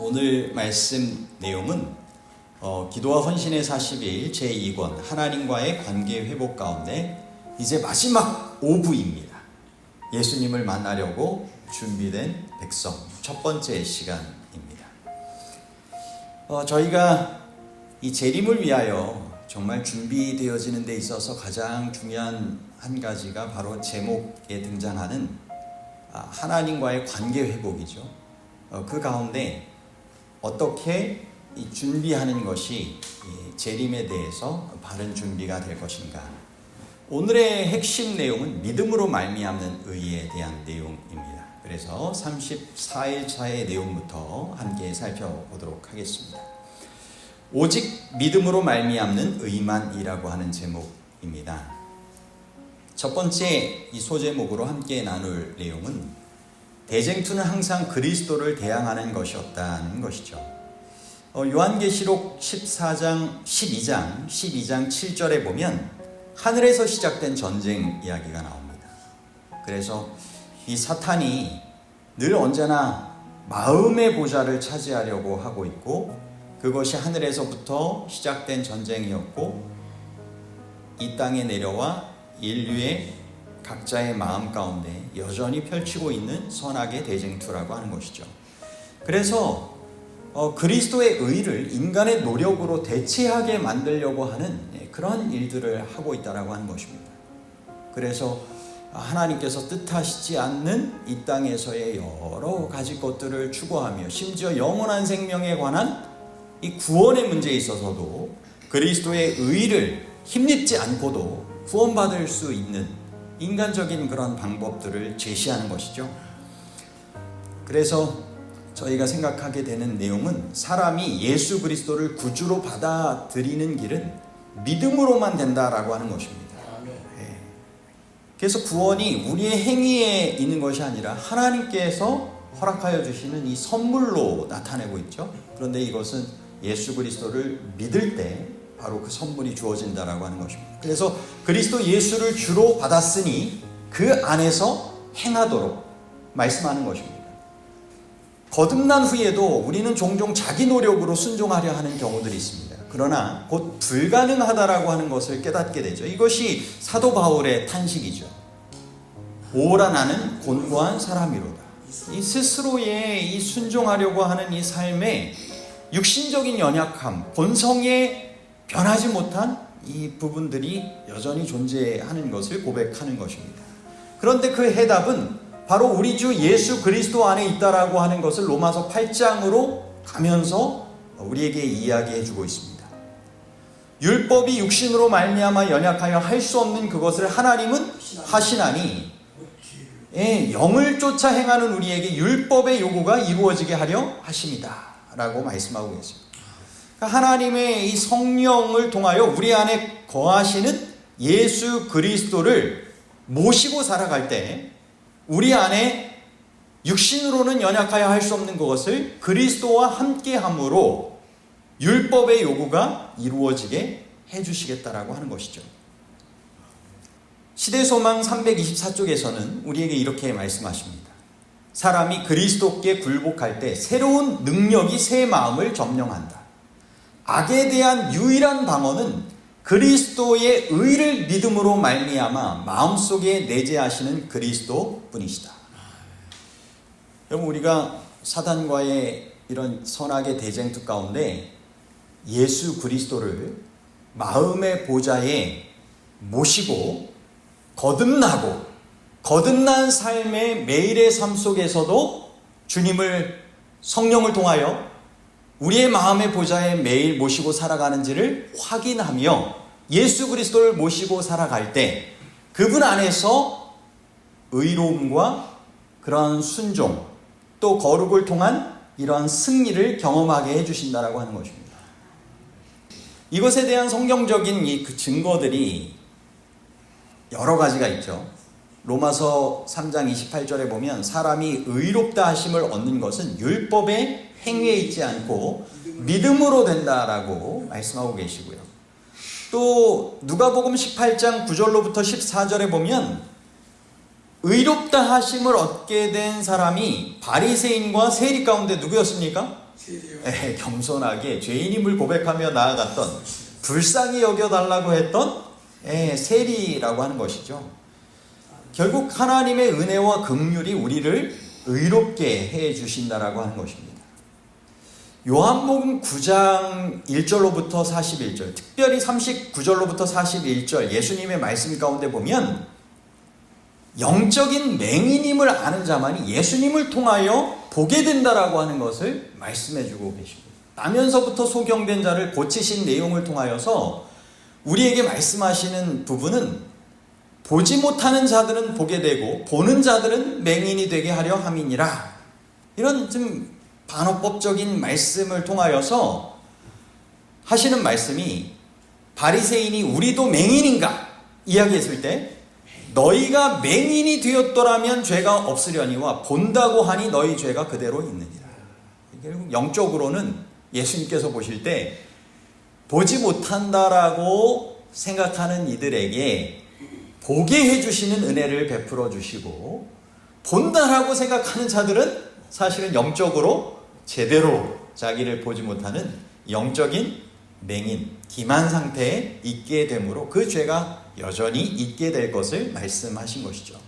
오늘 말씀 내용은 기도와 헌신의 40일 제2권 하나님과의 관계 회복 가운데 이제 마지막 5부입니다. 예수님을 만나려고 준비된 백성 첫 번째 시간입니다. 저희가 이 재림을 위하여 정말 준비되어지는 데 있어서 가장 중요한 한 가지가 바로 제목에 등장하는 하나님과의 관계 회복이죠. 그 가운데 어떻게 이 준비하는 것이 재림에 대해서 바른 준비가 될 것인가. 오늘의 핵심 내용은 믿음으로 말미암는 의에 대한 내용입니다. 그래서 34일차의 내용부터 함께 살펴보도록 하겠습니다. 오직 믿음으로 말미암는 의만이라고 하는 제목입니다. 첫 번째 이 소제목으로 함께 나눌 내용은 대쟁투는 항상 그리스도를 대항하는 것이었다는 것이죠. 요한계시록 12장 7절에 보면 하늘에서 시작된 전쟁 이야기가 나옵니다. 그래서 이 사탄이 늘 언제나 마음의 보좌를 차지하려고 하고 있고, 그것이 하늘에서부터 시작된 전쟁이었고 이 땅에 내려와 인류의 각자의 마음 가운데 여전히 펼치고 있는 선악의 대쟁투라고 하는 것이죠. 그래서 그리스도의 의를 인간의 노력으로 대체하게 만들려고 하는 그런 일들을 하고 있다라고 하는 것입니다. 그래서 하나님께서 뜻하시지 않는 이 땅에서의 여러 가지 것들을 추구하며 심지어 영원한 생명에 관한 이 구원의 문제에 있어서도 그리스도의 의를 힘입지 않고도 구원받을 수 있는 인간적인 그런 방법들을 제시하는 것이죠. 그래서 저희가 생각하게 되는 내용은 사람이 예수 그리스도를 구주로 받아들이는 길은 믿음으로만 된다라고 하는 것입니다. 그래서 구원이 우리의 행위에 있는 것이 아니라 하나님께서 허락하여 주시는 이 선물로 나타내고 있죠. 그런데 이것은 예수 그리스도를 믿을 때 바로 그 선물이 주어진다라고 하는 것입니다. 그래서 그리스도 예수를 주로 받았으니 그 안에서 행하도록 말씀하는 것입니다. 거듭난 후에도 우리는 종종 자기 노력으로 순종하려 하는 경우들이 있습니다. 그러나 곧 불가능하다라고 하는 것을 깨닫게 되죠. 이것이 사도 바울의 탄식이죠. 오라 나는 곤고한 사람이로다. 이 스스로의 이 순종하려고 하는 이 삶의 육신적인 연약함, 본성에 변하지 못한 이 부분들이 여전히 존재하는 것을 고백하는 것입니다. 그런데 그 해답은 바로 우리 주 예수 그리스도 안에 있다라고 하는 것을 로마서 8장으로 가면서 우리에게 이야기해 주고 있습니다. 율법이 육신으로 말미암아 연약하여 할 수 없는 그것을 하나님은 하시나니 영을 쫓아 행하는 우리에게 율법의 요구가 이루어지게 하려 하십니다 라고 말씀하고 계십니다. 하나님의 이 성령을 통하여 우리 안에 거하시는 예수 그리스도를 모시고 살아갈 때 우리 안에 육신으로는 연약하여 할 수 없는 것을 그리스도와 함께함으로 율법의 요구가 이루어지게 해주시겠다라고 하는 것이죠. 시대소망 324쪽에서는 우리에게 이렇게 말씀하십니다. 사람이 그리스도께 굴복할 때 새로운 능력이 새 마음을 점령한다. 악에 대한 유일한 방어는 그리스도의 의를 믿음으로 말미암아 마음속에 내재하시는 그리스도 뿐이시다. 여러분, 우리가 사단과의 이런 선악의 대쟁투 가운데 예수 그리스도를 마음의 보좌에 모시고 거듭난 삶의 매일의 삶 속에서도 주님을 성령을 통하여 우리의 마음의 보좌에 매일 모시고 살아가는지를 확인하며 예수 그리스도를 모시고 살아갈 때 그분 안에서 의로움과 그런 순종 또 거룩을 통한 이러한 승리를 경험하게 해주신다라고 하는 것입니다. 이것에 대한 성경적인 그 증거들이 여러 가지가 있죠. 로마서 3장 28절에 보면 사람이 의롭다 하심을 얻는 것은 율법의 행위에 있지 않고 믿음으로 된다라고 말씀하고 계시고요. 또 누가복음 18장 9절로부터 14절에 보면 의롭다 하심을 얻게 된 사람이 바리새인과 세리 가운데 누구였습니까? 겸손하게 죄인임을 고백하며 나아갔던, 불쌍히 여겨달라고 했던 세리라고 하는 것이죠. 결국 하나님의 은혜와 긍휼이 우리를 의롭게 해주신다라고 하는 것입니다. 요한복음 9장 1절로부터 41절, 특별히 39절로부터 41절 예수님의 말씀 가운데 보면 영적인 맹인임을 아는 자만이 예수님을 통하여 보게 된다라고 하는 것을 말씀해주고 계십니다. 나면서부터 소경된 자를 고치신 내용을 통하여서 우리에게 말씀하시는 부분은 보지 못하는 자들은 보게 되고 보는 자들은 맹인이 되게 하려 함이니라. 이런 좀 반어법적인 말씀을 통하여서 하시는 말씀이, 바리새인이 우리도 맹인인가 이야기했을 때 너희가 맹인이 되었더라면 죄가 없으려니와 본다고 하니 너희 죄가 그대로 있느니라. 결국 영적으로는 예수님께서 보실 때 보지 못한다라고 생각하는 이들에게 보게 해주시는 은혜를 베풀어 주시고, 본다라고 생각하는 자들은 사실은 영적으로 제대로 자기를 보지 못하는 영적인 맹인, 기만 상태에 있게 되므로 그 죄가 여전히 있게 될 것을 말씀하신 것이죠.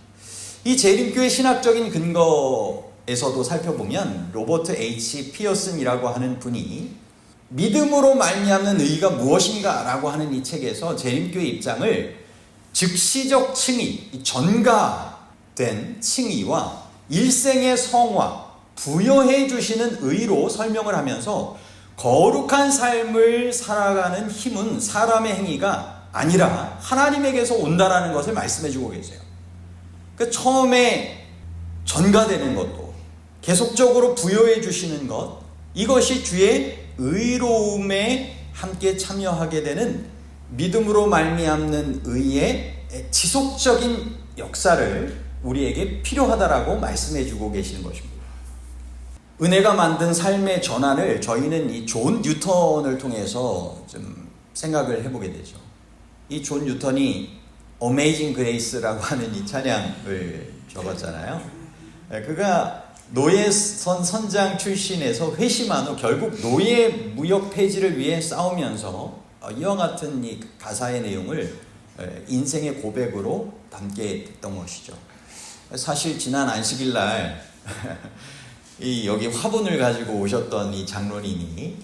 이 재림교의 신학적인 근거에서도 살펴보면 로버트 H. 피어슨이라고 하는 분이 믿음으로 말미암는 의가 무엇인가 라고 하는 이 책에서 재림교의 입장을 즉시적 칭의, 전가된 칭의와 일생의 성화, 부여해 주시는 의로 설명을 하면서 거룩한 삶을 살아가는 힘은 사람의 행위가 아니라 하나님에게서 온다라는 것을 말씀해 주고 계세요. 그 처음에 전가되는 것도 계속적으로 부여해 주시는 것, 이것이 주의 의로움에 함께 참여하게 되는 믿음으로 말미암는 의의 지속적인 역사를 우리에게 필요하다라고 말씀해 주고 계시는 것입니다. 은혜가 만든 삶의 전환을 저희는 이 존 뉴턴을 통해서 좀 생각을 해보게 되죠. 이 존 뉴턴이 Amazing Grace라고 하는 이 찬양을 적었잖아요. 그가 노예선 선장 출신에서 회심한 후 결국 노예 무역 폐지를 위해 싸우면서 이와 같은 이 가사의 내용을 인생의 고백으로 담게 됐던 것이죠. 사실 지난 안식일 날 여기 화분을 가지고 오셨던 이 장로님이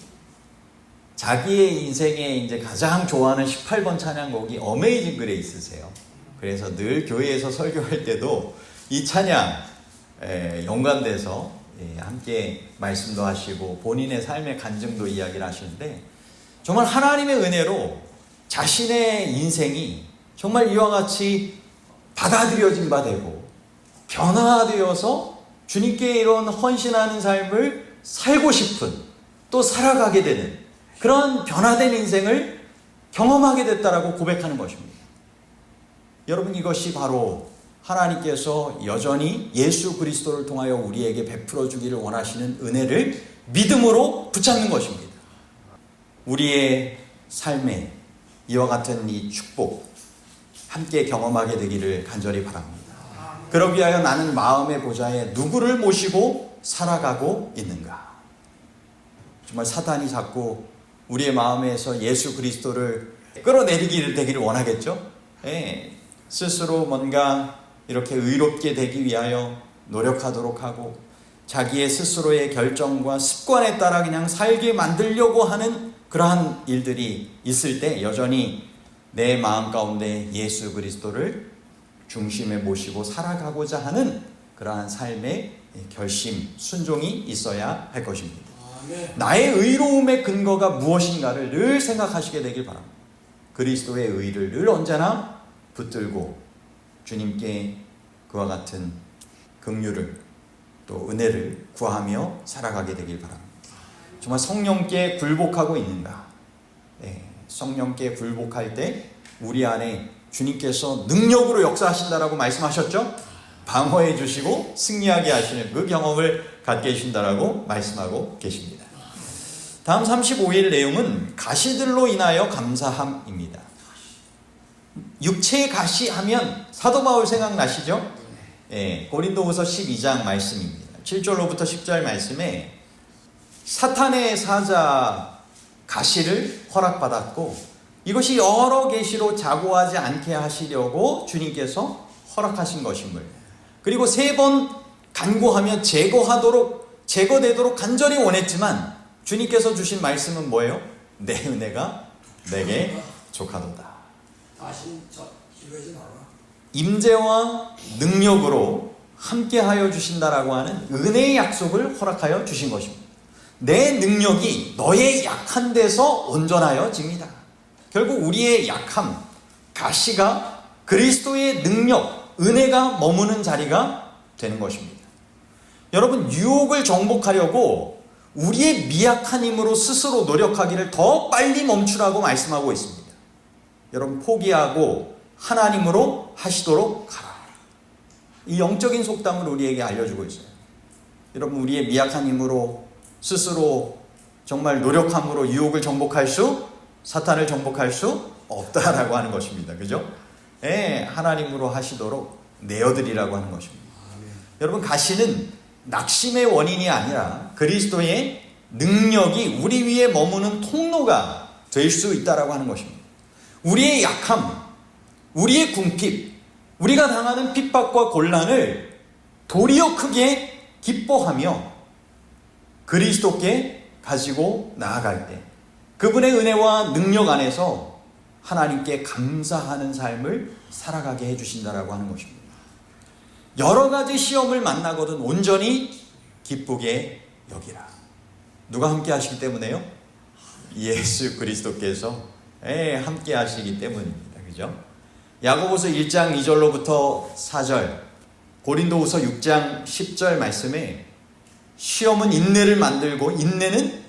자기의 인생에 이제 가장 좋아하는 18번 찬양곡이 어메이징 그레이스세요. 그래서 늘 교회에서 설교할 때도 이 찬양 연관돼서 함께 말씀도 하시고 본인의 삶의 간증도 이야기를 하시는데, 정말 하나님의 은혜로 자신의 인생이 정말 이와 같이 받아들여진 바 되고 변화되어서 주님께 이런 헌신하는 삶을 살고 싶은, 또 살아가게 되는 그런 변화된 인생을 경험하게 됐다라고 고백하는 것입니다. 여러분, 이것이 바로 하나님께서 여전히 예수 그리스도를 통하여 우리에게 베풀어 주기를 원하시는 은혜를 믿음으로 붙잡는 것입니다. 우리의 삶에 이와 같은 이 축복 함께 경험하게 되기를 간절히 바랍니다. 그러기 위하여 나는 마음의 보좌에 누구를 모시고 살아가고 있는가? 정말 사탄이 자꾸 우리의 마음에서 예수 그리스도를 끌어내리기를 되기를 원하겠죠? 스스로 뭔가 이렇게 의롭게 되기 위하여 노력하도록 하고 자기의 스스로의 결정과 습관에 따라 그냥 살게 만들려고 하는 그러한 일들이 있을 때 여전히 내 마음 가운데 예수 그리스도를 중심에 모시고 살아가고자 하는 그러한 삶의 결심, 순종이 있어야 할 것입니다. 나의 의로움의 근거가 무엇인가를 늘 생각하시게 되길 바랍니다. 그리스도의 의를 늘 언제나 붙들고 주님께 그와 같은 긍휼을 또 은혜를 구하며 살아가게 되길 바랍니다. 정말 성령께 굴복하고 있는가? 성령께 굴복할 때 우리 안에 주님께서 능력으로 역사하신다라고 말씀하셨죠? 방어해 주시고 승리하게 하시는 그 경험을 갖게 해주신다라고 말씀하고 계십니다. 다음 35일 내용은 가시들로 인하여 감사함입니다. 육체의 가시 하면 사도 바울 생각나시죠? 고린도후서 12장 말씀입니다. 7절로부터 10절 말씀에 사탄의 사자 가시를 허락받았고 이것이 여러 계시로 자고하지 않게 하시려고 주님께서 허락하신 것임을, 그리고 3번 간구하며 제거되도록 간절히 원했지만 주님께서 주신 말씀은 뭐예요? 내 은혜가 내게 족하도다. 임재와 능력으로 함께하여 주신다라고 하는 은혜의 약속을 허락하여 주신 것입니다. 내 능력이 너의 약한 데서 온전하여 집니다. 결국 우리의 약함, 가시가 그리스도의 능력, 은혜가 머무는 자리가 되는 것입니다. 여러분, 유혹을 정복하려고 우리의 미약한 힘으로 스스로 노력하기를 더 빨리 멈추라고 말씀하고 있습니다. 여러분, 포기하고 하나님으로 하시도록 가라. 이 영적인 속담을 우리에게 알려주고 있어요. 여러분, 우리의 미약한 힘으로 스스로 정말 노력함으로 유혹을 사탄을 정복할 수 없다라고 하는 것입니다. 그죠? 하나님으로 하시도록 내어드리라고 하는 것입니다. 여러분, 가시는 낙심의 원인이 아니라 그리스도의 능력이 우리 위에 머무는 통로가 될 수 있다라고 하는 것입니다. 우리의 약함, 우리의 궁핍, 우리가 당하는 핍박과 곤란을 도리어 크게 기뻐하며 그리스도께 가지고 나아갈 때 그분의 은혜와 능력 안에서 하나님께 감사하는 삶을 살아가게 해주신다라고 하는 것입니다. 여러 가지 시험을 만나거든 온전히 기쁘게 여기라. 누가 함께 하시기 때문에요? 예수 그리스도께서 함께 하시기 때문입니다. 그죠? 야고보서 1장 2절로부터 4절, 고린도후서 6장 10절 말씀에 시험은 인내를 만들고 인내는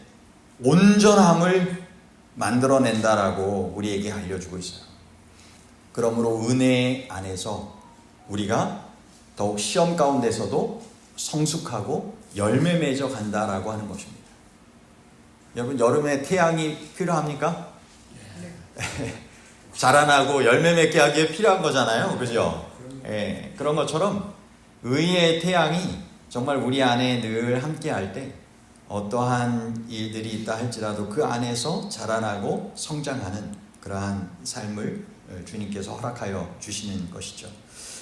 온전함을 만들어낸다라고 우리에게 알려주고 있어요. 그러므로 은혜 안에서 우리가 더욱 시험 가운데서도 성숙하고 열매 맺어 간다라고 하는 것입니다. 여러분, 여름에 태양이 필요합니까? 자라나고 열매 맺게 하기에 필요한 거잖아요. 그죠? 그런 것처럼 의의 태양이 정말 우리 안에 늘 함께 할 때 어떠한 일들이 있다 할지라도 그 안에서 자라나고 성장하는 그러한 삶을 주님께서 허락하여 주시는 것이죠.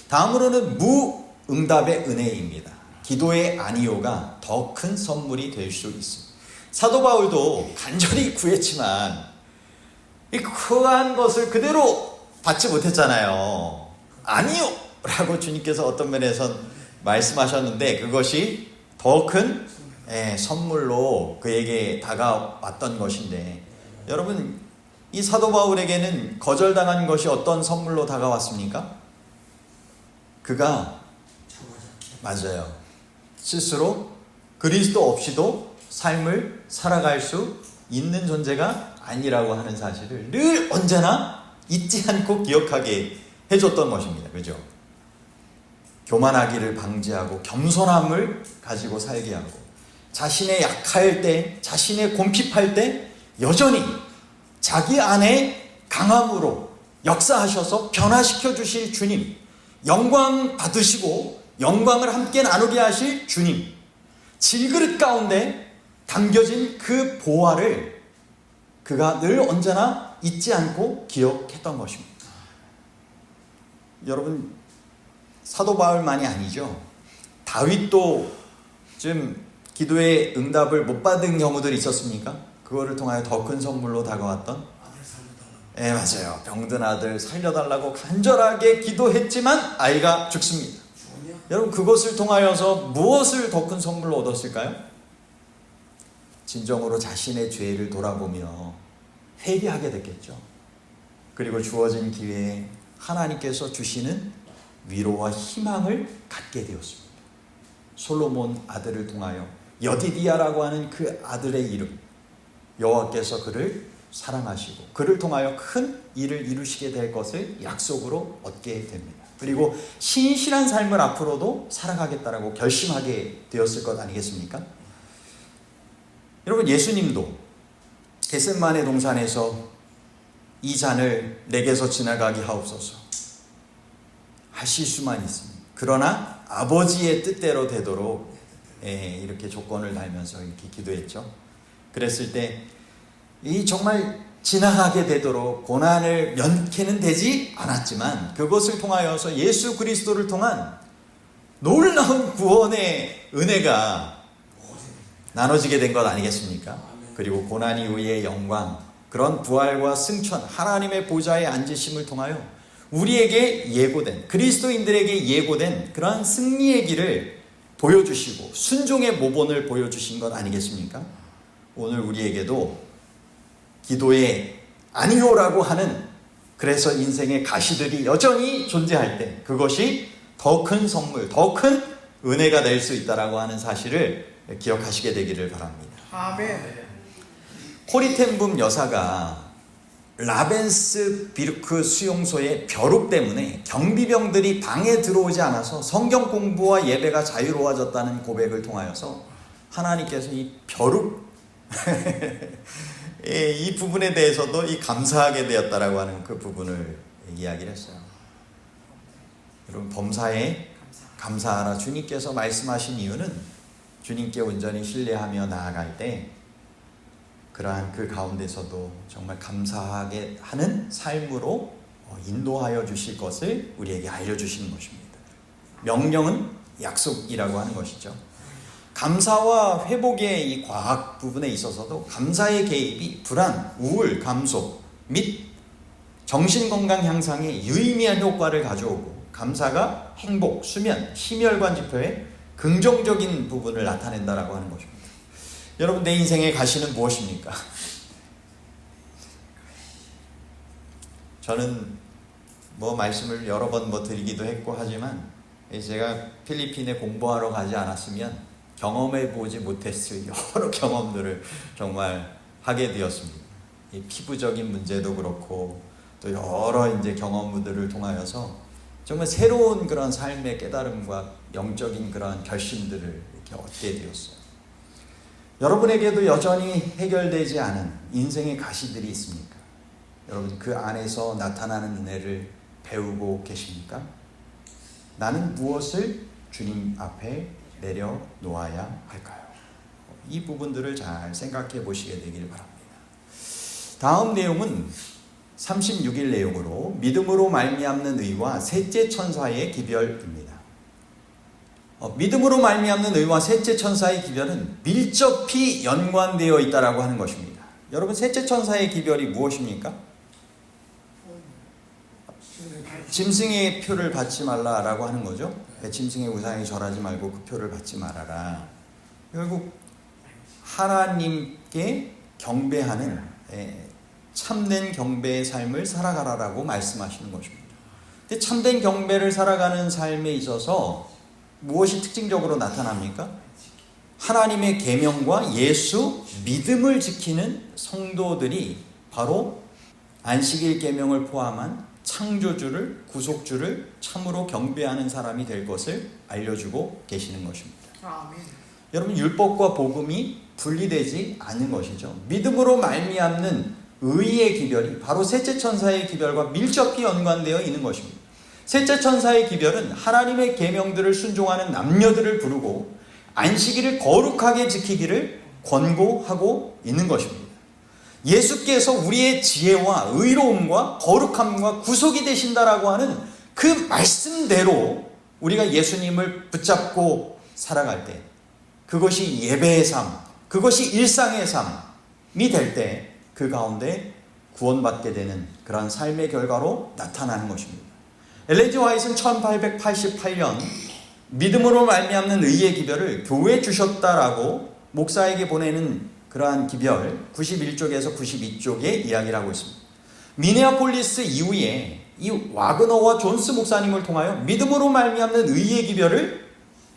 다음으로는 무응답의 은혜입니다. 기도의 아니요가 더 큰 선물이 될 수 있습니다. 사도 바울도 간절히 구했지만 이 구한 것을 그대로 받지 못했잖아요. 아니요! 라고 주님께서 어떤 면에선 말씀하셨는데 그것이 더 큰 선물로 그에게 다가왔던 것인데, 여러분, 이 사도 바울에게는 거절당한 것이 어떤 선물로 다가왔습니까? 그가 맞아요. 스스로 그리스도 없이도 삶을 살아갈 수 있는 존재가 아니라고 하는 사실을 늘 언제나 잊지 않고 기억하게 해줬던 것입니다. 그죠? 교만하기를 방지하고 겸손함을 가지고 살게 하고 자신의 약할 때, 자신의 곰핍할 때 여전히 자기 안에 강함으로 역사하셔서 변화시켜 주실 주님, 영광 받으시고 영광을 함께 나누게 하실 주님, 질그릇 가운데 담겨진 그 보화를 그가 늘 언제나 잊지 않고 기억했던 것입니다. 여러분, 사도 바울만이 아니죠. 다윗도 좀 기도의 응답을 못 받은 경우들이 있었습니까? 그거를 통하여 더 큰 선물로 다가왔던, 맞아요. 병든 아들 살려달라고 간절하게 기도했지만 아이가 죽습니다. 여러분, 그것을 통하여서 무엇을 더 큰 선물로 얻었을까요? 진정으로 자신의 죄를 돌아보며 회개하게 됐겠죠. 그리고 주어진 기회에 하나님께서 주시는 위로와 희망을 갖게 되었습니다. 솔로몬 아들을 통하여 여디디아라고 하는 그 아들의 이름, 여호와께서 그를 사랑하시고 그를 통하여 큰 일을 이루시게 될 것을 약속으로 얻게 됩니다. 그리고 신실한 삶을 앞으로도 살아가겠다라고 결심하게 되었을 것 아니겠습니까? 여러분, 예수님도 겟세마네 동산에서 이 잔을 내게서 지나가게 하옵소서 하실 수만 있습니다. 그러나 아버지의 뜻대로 되도록 이렇게 조건을 달면서 이렇게 기도했죠. 그랬을 때 이 정말 지나가게 되도록 고난을 면케는 되지 않았지만 그것을 통하여서 예수 그리스도를 통한 놀라운 구원의 은혜가 나눠지게 된 것 아니겠습니까? 그리고 고난 이후의 영광, 그런 부활과 승천, 하나님의 보좌에 앉으심을 통하여 우리에게 예고된, 그리스도인들에게 예고된 그러한 승리의 길을 보여주시고 순종의 모본을 보여주신 것 아니겠습니까? 오늘 우리에게도 기도에 아니요라고 하는, 그래서 인생의 가시들이 여전히 존재할 때 그것이 더 큰 선물, 더 큰 은혜가 될 수 있다라고 하는 사실을 기억하시게 되기를 바랍니다. 아멘. 코리텐붐 여사가 라벤스비르크 수용소의 벼룩 때문에 경비병들이 방에 들어오지 않아서 성경 공부와 예배가 자유로워졌다는 고백을 통하여서 하나님께서 이 벼룩 이 부분에 대해서도 이 감사하게 되었다라고 하는 그 부분을 이야기를 했어요. 여러분, 범사에 감사하라 주님께서 말씀하신 이유는 주님께 온전히 신뢰하며 나아갈 때 그러한 그 가운데서도 정말 감사하게 하는 삶으로 인도하여 주실 것을 우리에게 알려주시는 것입니다. 명령은 약속이라고 하는 것이죠. 감사와 회복의 이 과학 부분에 있어서도 감사의 개입이 불안, 우울 감소 및 정신건강 향상에 유의미한 효과를 가져오고, 감사가 행복, 수면, 심혈관 지표에 긍정적인 부분을 나타낸다라고 하는 것입니다. 여러분, 내 인생의 가시는 무엇입니까? 저는 말씀을 여러 번 드리기도 했고 하지만 제가 필리핀에 공부하러 가지 않았으면 경험해 보지 못했을 여러 경험들을 정말 하게 되었습니다. 이 피부적인 문제도 그렇고 또 여러 경험들을 통하여서 정말 새로운 그런 삶의 깨달음과 영적인 그런 결심들을 이렇게 얻게 되었어요. 여러분에게도 여전히 해결되지 않은 인생의 가시들이 있습니까? 여러분, 그 안에서 나타나는 은혜를 배우고 계십니까? 나는 무엇을 주님 앞에 내려놓아야 할까요? 이 부분들을 잘 생각해 보시게 되기를 바랍니다. 다음 내용은 36일 내용으로 믿음으로 말미암는 의와 셋째 천사의 기별입니다. 믿음으로 말미암는 의와 셋째 천사의 기별은 밀접히 연관되어 있다라고 하는 것입니다. 여러분, 셋째 천사의 기별이 무엇입니까? 짐승의 표를 받지 말라라고 하는 거죠. 짐승의 우상에 절하지 말고 그 표를 받지 말아라. 결국 하나님께 경배하는 참된 경배의 삶을 살아가라라고 말씀하시는 것입니다. 근데 참된 경배를 살아가는 삶에 있어서 무엇이 특징적으로 나타납니까? 하나님의 계명과 예수 믿음을 지키는 성도들이 바로 안식일 계명을 포함한 창조주를, 구속주를 참으로 경배하는 사람이 될 것을 알려주고 계시는 것입니다. 아멘. 여러분, 율법과 복음이 분리되지 않는 것이죠. 믿음으로 말미암는 의의 기별이 바로 셋째 천사의 기별과 밀접히 연관되어 있는 것입니다. 셋째 천사의 기별은 하나님의 계명들을 순종하는 남녀들을 부르고 안식일을 거룩하게 지키기를 권고하고 있는 것입니다. 예수께서 우리의 지혜와 의로움과 거룩함과 구속이 되신다라고 하는 그 말씀대로 우리가 예수님을 붙잡고 살아갈 때, 그것이 예배의 삶, 그것이 일상의 삶이 될 때 그 가운데 구원받게 되는 그런 삶의 결과로 나타나는 것입니다. 엘렌 지 화이트는 1888년 믿음으로 말미암는 의의 기별을 교회에 주셨다라고 목사에게 보내는 그러한 기별 91쪽에서 92쪽에 이야기를 하고 있습니다. 미네아폴리스 이후에 이 와그너와 존스 목사님을 통하여 믿음으로 말미암는 의의 기별을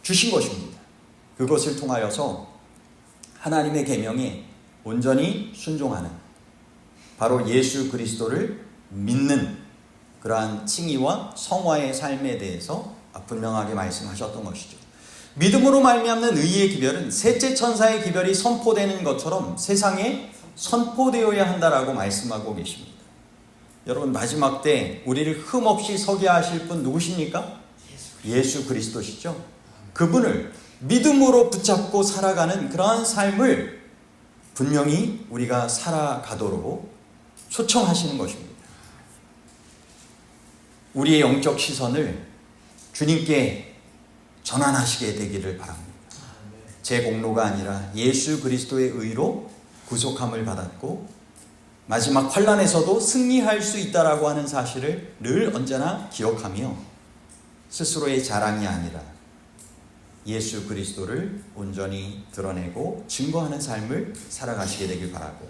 주신 것입니다. 그것을 통하여서 하나님의 계명에 온전히 순종하는, 바로 예수 그리스도를 믿는 그러한 칭의와 성화의 삶에 대해서 분명하게 말씀하셨던 것이죠. 믿음으로 말미암는 의의 기별은 셋째 천사의 기별이 선포되는 것처럼 세상에 선포되어야 한다라고 말씀하고 계십니다. 여러분, 마지막 때 우리를 흠없이 서게 하실 분 누구십니까? 예수 그리스도시죠. 그분을 믿음으로 붙잡고 살아가는 그러한 삶을 분명히 우리가 살아가도록 초청하시는 것입니다. 우리의 영적 시선을 주님께 전환하시게 되기를 바랍니다. 제 공로가 아니라 예수 그리스도의 의로 구속함을 받았고 마지막 환난에서도 승리할 수 있다라고 하는 사실을 늘 언제나 기억하며 스스로의 자랑이 아니라 예수 그리스도를 온전히 드러내고 증거하는 삶을 살아가시게 되길 바라고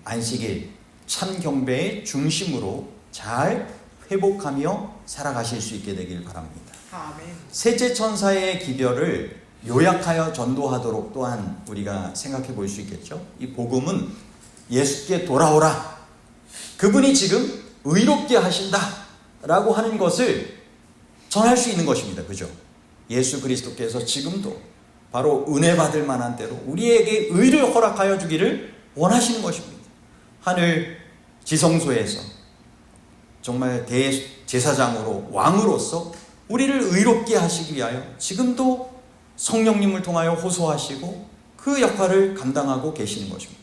안식일 참 경배의 중심으로 잘 회복하며 살아가실 수 있게 되길 바랍니다. 아멘. 셋째 천사의 기별을 요약하여 전도하도록 또한 우리가 생각해 볼 수 있겠죠. 이 복음은 예수께 돌아오라, 그분이 지금 의롭게 하신다 라고 하는 것을 전할 수 있는 것입니다. 그죠? 예수 그리스도께서 지금도 바로 은혜 받을 만한 때로 우리에게 의를 허락하여 주기를 원하시는 것입니다. 하늘 지성소에서 정말 대제사장으로 왕으로서 우리를 의롭게 하시기 위하여 지금도 성령님을 통하여 호소하시고 그 역할을 감당하고 계시는 것입니다.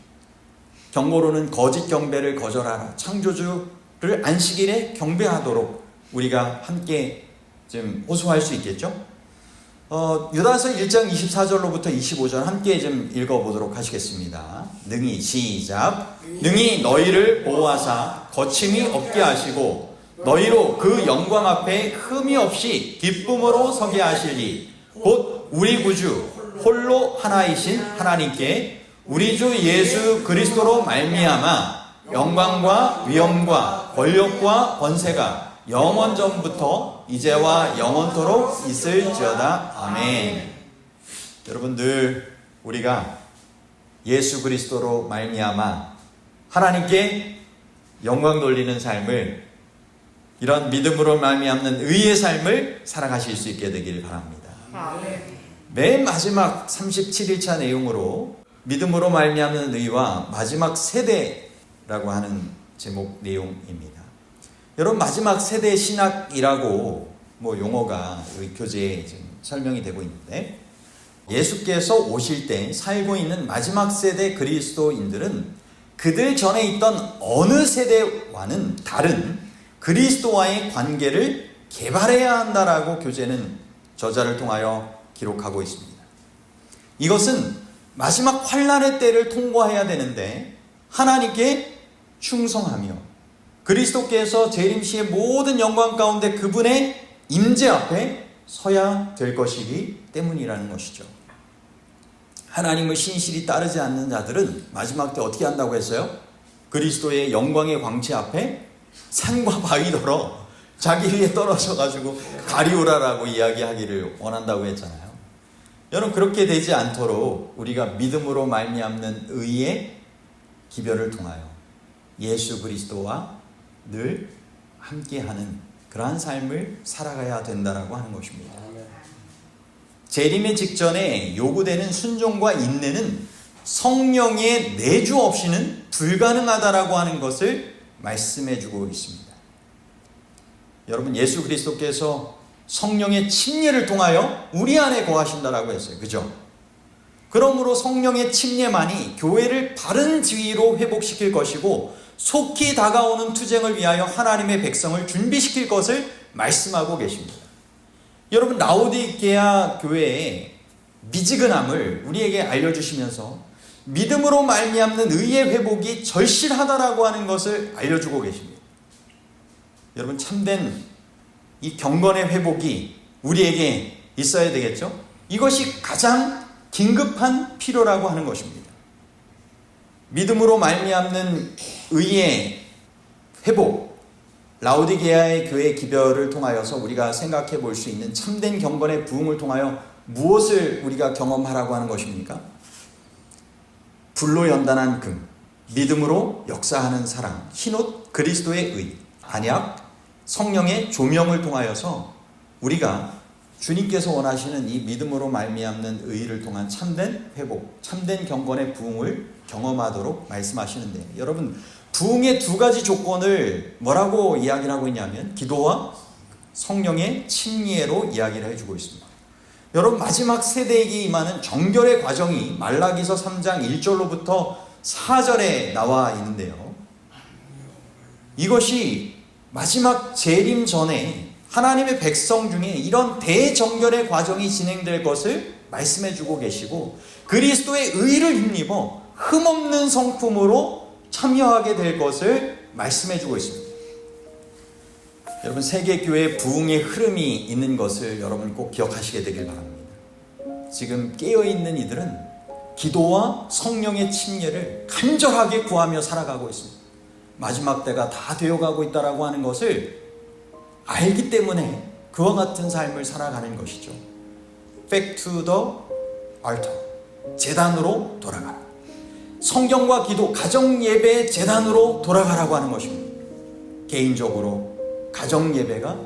경고로는 거짓 경배를 거절하라, 창조주를 안식일에 경배하도록 우리가 함께 좀 호소할 수 있겠죠. 유다서 1장 24절로부터 25절 함께 좀 읽어보도록 하시겠습니다. 능히 시작. 능히 너희를 보호하사 거침이 없게 하시고 너희로 그 영광 앞에 흠이 없이 기쁨으로 서게 하시리. 곧 우리 구주 홀로 하나이신 하나님께 우리 주 예수 그리스도로 말미암아 영광과 위엄과 권력과 권세가 영원 전부터 이제와 영원토록 있을지어다. 아멘. 여러분들, 우리가 예수 그리스도로 말미암아 하나님께 영광 돌리는 삶을, 이런 믿음으로 말미암는 의의 삶을 살아가실 수 있게 되기를 바랍니다. 아멘. 맨 마지막 37일차 내용으로 믿음으로 말미암는 의와 마지막 세대라고 하는 제목 내용입니다. 여러분, 마지막 세대 신학이라고 용어가 교재에 지금 설명이 되고 있는데, 예수께서 오실 때 살고 있는 마지막 세대 그리스도인들은 그들 전에 있던 어느 세대와는 다른 그리스도와의 관계를 개발해야 한다라고 교재는 저자를 통하여 기록하고 있습니다. 이것은 마지막 환난의 때를 통과해야 되는데 하나님께 충성하며 그리스도께서 재림시의 모든 영광 가운데 그분의 임재 앞에 서야 될 것이기 때문이라는 것이죠. 하나님을 신실히 따르지 않는 자들은 마지막 때 어떻게 한다고 했어요? 그리스도의 영광의 광채 앞에 산과 바위더러 자기 위에 떨어져 가지고 가리우라라고 이야기하기를 원한다고 했잖아요. 여러분, 그렇게 되지 않도록 우리가 믿음으로 말미암는 의의 기별을 통하여 예수 그리스도와 늘 함께하는 그러한 삶을 살아가야 된다라고 하는 것입니다. 재림의 직전에 요구되는 순종과 인내는 성령의 내주 없이는 불가능하다라고 하는 것을 말씀해주고 있습니다. 여러분, 예수 그리스도께서 성령의 침례를 통하여 우리 안에 거하신다라고 했어요. 그죠? 그러므로 성령의 침례만이 교회를 바른 지위로 회복시킬 것이고 속히 다가오는 투쟁을 위하여 하나님의 백성을 준비시킬 것을 말씀하고 계십니다. 여러분, 라오디게아 교회의 미지근함을 우리에게 알려주시면서 믿음으로 말미암는 의의 회복이 절실하다라고 하는 것을 알려주고 계십니다. 여러분, 참된 이 경건의 회복이 우리에게 있어야 되겠죠? 이것이 가장 긴급한 필요라고 하는 것입니다. 믿음으로 말미암는 의의 회복, 라오디게아의 교회 기별을 통하여서 우리가 생각해 볼 수 있는 참된 경건의 부흥을 통하여 무엇을 우리가 경험하라고 하는 것입니까? 불로 연단한 금, 믿음으로 역사하는 사랑, 흰옷 그리스도의 의, 안약 성령의 조명을 통하여서 우리가 주님께서 원하시는 이 믿음으로 말미암는 의를 통한 참된 회복, 참된 경건의 부흥을 경험하도록 말씀하시는데, 여러분, 부흥의 두 가지 조건을 뭐라고 이야기를 하고 있냐면 기도와 성령의 침례로 이야기를 해주고 있습니다. 여러분, 마지막 세대에게 임하는 정결의 과정이 말라기서 3장 1절로부터 4절에 나와 있는데요. 이것이 마지막 재림 전에 하나님의 백성 중에 이런 대정결의 과정이 진행될 것을 말씀해 주고 계시고, 그리스도의 의를 힘입어 흠없는 성품으로 참여하게 될 것을 말씀해 주고 있습니다. 여러분, 세계교회의 부흥의 흐름이 있는 것을 여러분 꼭 기억하시게 되길 바랍니다. 지금 깨어있는 이들은 기도와 성령의 침례를 간절하게 구하며 살아가고 있습니다. 마지막 때가 다 되어가고 있다라고 하는 것을 알기 때문에 그와 같은 삶을 살아가는 것이죠. Back to the altar. 제단으로 돌아가라. 성경과 기도, 가정 예배의 제단으로 돌아가라고 하는 것입니다. 개인적으로 가정 예배가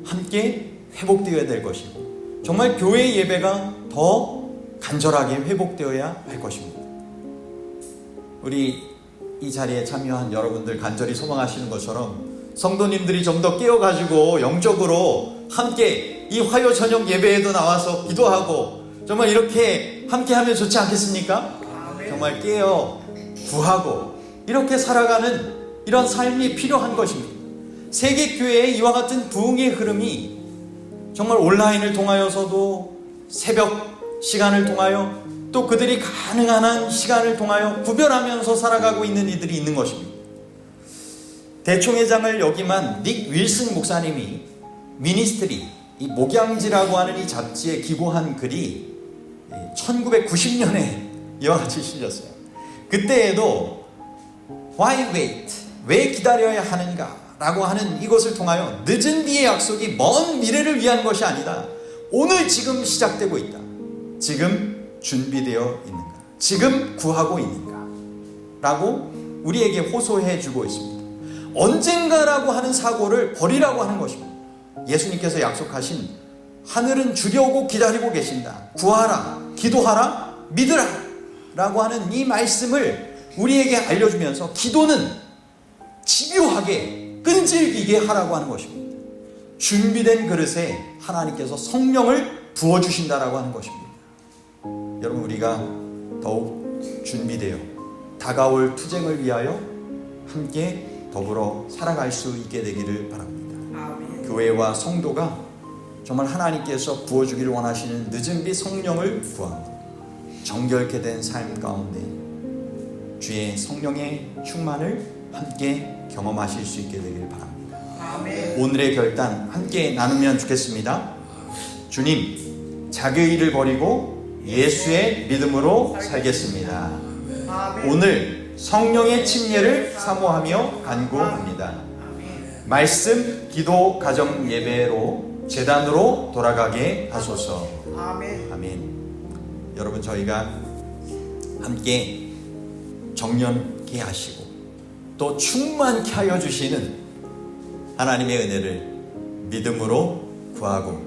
함께 회복되어야 될 것이고, 정말 교회 예배가 더 간절하게 회복되어야 할 것입니다. 우리 이 자리에 참여한 여러분들 간절히 소망하시는 것처럼 성도님들이 좀 더 깨어가지고 영적으로 함께 이 화요 저녁 예배에도 나와서 기도하고 정말 이렇게 함께하면 좋지 않겠습니까? 정말 깨어 구하고 이렇게 살아가는 이런 삶이 필요한 것입니다. 세계교회의 이와 같은 부흥의 흐름이 정말 온라인을 통하여서도 새벽 시간을 통하여 또 그들이 가능한 한 시간을 통하여 구별하면서 살아가고 있는 이들이 있는 것입니다. 대총회장을 역임한 닉 윌슨 목사님이 미니스트리, 이 목양지라고 하는 이 잡지에 기고한 글이 1990년에 이와 같이 실렸어요. 그때에도 Why wait? 왜 기다려야 하는가? 라고 하는 이것을 통하여 늦은 뒤의 약속이 먼 미래를 위한 것이 아니다. 오늘 지금 시작되고 있다. 지금 준비되어 있는가? 지금 구하고 있는가? 라고 우리에게 호소해 주고 있습니다. 언젠가라고 하는 사고를 버리라고 하는 것입니다. 예수님께서 약속하신 하늘은 주려고 기다리고 계신다. 구하라, 기도하라, 믿으라 라고 하는 이 말씀을 우리에게 알려주면서 기도는 집요하게 끈질기게 하라고 하는 것입니다. 준비된 그릇에 하나님께서 성령을 부어주신다라고 하는 것입니다. 여러분, 우리가 더욱 준비되어 다가올 투쟁을 위하여 함께 더불어 살아갈 수 있게 되기를 바랍니다. 교회와 성도가 정말 하나님께서 부어주기를 원하시는 늦은 빛 성령을 구하고 정결케 된 삶 가운데 주의 성령의 충만을 함께 경험하실 수 있게 되기를 바랍니다. 오늘의 결단 함께 나누면 좋겠습니다. 주님, 자기의를 버리고 예수의 믿음으로 살겠습니다. 오늘 성령의 침례를 사모하며 간구합니다. 말씀, 기도, 가정 예배로 제단으로 돌아가게 하소서. 아멘. 여러분, 저희가 함께 정년케 하시고 또 충만케 하여 주시는 하나님의 은혜를 믿음으로 구하고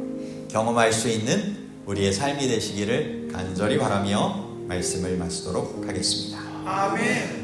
경험할 수 있는 우리의 삶이 되시기를 간절히 바라며 말씀을 마치도록 하겠습니다. 아멘.